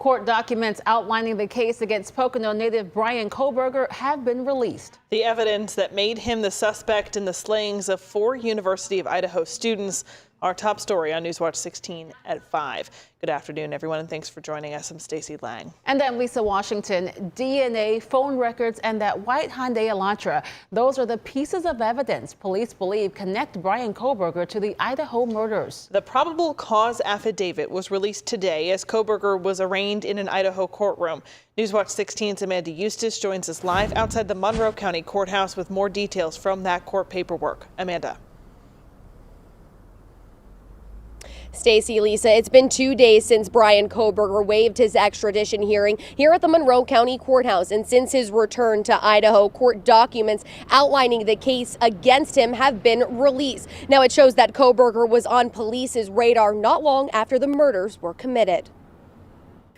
Court documents outlining the case against Pocono native Bryan Kohberger have been released. The evidence that made him the suspect in the slayings of 4 University of Idaho students. Our top story on Newswatch 16 at 5. Good afternoon, everyone, and thanks for joining us. I'm Stacey Lang. And I'm Lisa Washington. DNA, phone records, and that white Hyundai Elantra. Those are the pieces of evidence police believe connect Bryan Kohberger to the Idaho murders. The probable cause affidavit was released today as Kohberger was arraigned in an Idaho courtroom. Newswatch 16's Amanda Eustace joins us live outside the Monroe County Courthouse with more details from that court paperwork. Amanda. Stacey, Lisa, it's been 2 days since Bryan Kohberger waived his extradition hearing here at the Monroe County Courthouse. And since his return to Idaho, court documents outlining the case against him have been released. Now it shows that Kohberger was on police's radar not long after the murders were committed.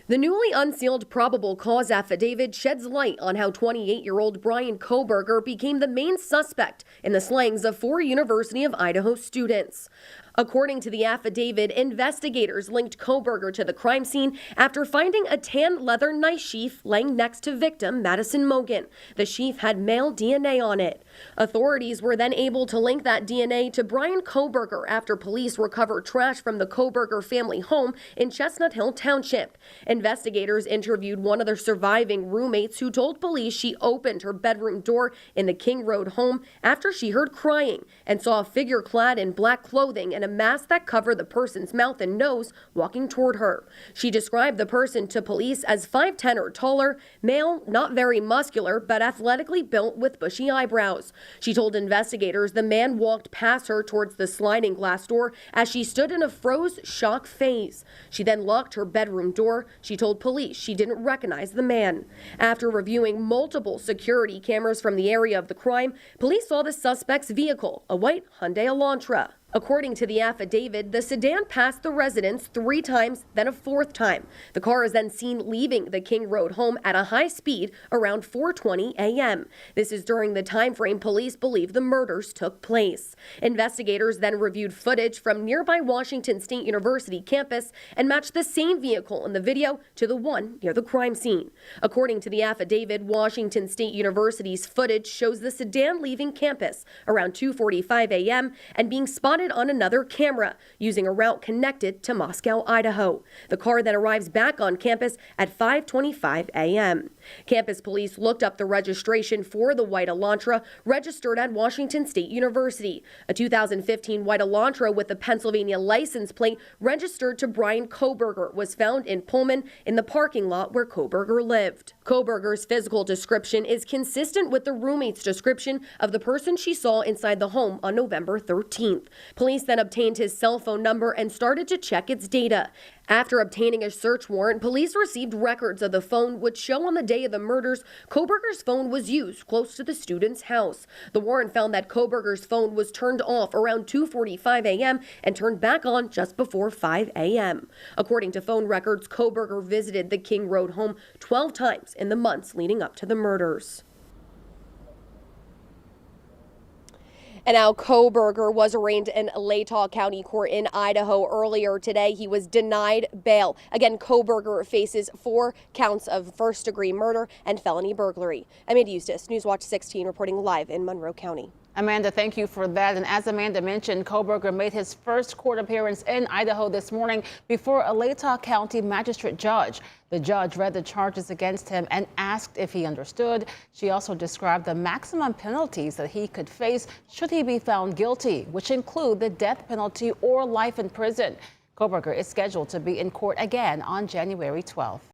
The newly unsealed probable cause affidavit sheds light on how 28-year-old Bryan Kohberger became the main suspect in the slayings of 4 University of Idaho students. According to the affidavit, investigators linked Kohberger to the crime scene after finding a tan leather knife sheath laying next to victim Madison Mogan. The sheath had male DNA on it. Authorities were then able to link that DNA to Bryan Kohberger after police recovered trash from the Kohberger family home in Chestnut Hill Township. Investigators interviewed one of their surviving roommates who told police she opened her bedroom door in the King Road home after she heard crying and saw a figure clad in black clothing and a mask that covered the person's mouth and nose walking toward her. She described the person to police as 5'10" or taller, male, not very muscular, but athletically built with bushy eyebrows. She told investigators the man walked past her towards the sliding glass door as she stood in a froze shock phase. She then locked her bedroom door. She told police she didn't recognize the man. After reviewing multiple security cameras from the area of the crime, police saw the suspect's vehicle, a white Hyundai Elantra. According to the affidavit, the sedan passed the residence 3 times, then a 4th time. The car is then seen leaving the King Road home at a high speed around 4:20 a.m. This is during the time frame police believe the murders took place. Investigators then reviewed footage from nearby Washington State University campus and matched the same vehicle in the video to the one near the crime scene. According to the affidavit, Washington State University's footage shows the sedan leaving campus around 2:45 a.m. and being spotted on another camera using a route connected to Moscow, Idaho. The car then arrives back on campus at 5:25 a.m. Campus police looked up the registration for the white Elantra registered at Washington State University. A 2015 white Elantra with a Pennsylvania license plate registered to Bryan Kohberger was found in Pullman in the parking lot where Kohberger lived. Kohberger's physical description is consistent with the roommate's description of the person she saw inside the home on November 13th. Police then obtained his cell phone number and started to check its data. After obtaining a search warrant, police received records of the phone which show on the day of the murders, Kohberger's phone was used close to the student's house. The warrant found that Kohberger's phone was turned off around 2:45 a.m. and turned back on just before 5 a.m. According to phone records, Kohberger visited the King Road home 12 times in the months leading up to the murders. And now Kohberger was arraigned in Latah County Court in Idaho earlier today. He was denied bail. Again, Kohberger faces 4 counts of first-degree murder and felony burglary. Amanda Eustace, Newswatch 16, reporting live in Monroe County. Amanda, thank you for that. And as Amanda mentioned, Kohberger made his first court appearance in Idaho this morning before a Latah County magistrate judge. The judge read the charges against him and asked if he understood. She also described the maximum penalties that he could face should he be found guilty, which include the death penalty or life in prison. Kohberger is scheduled to be in court again on January 12th.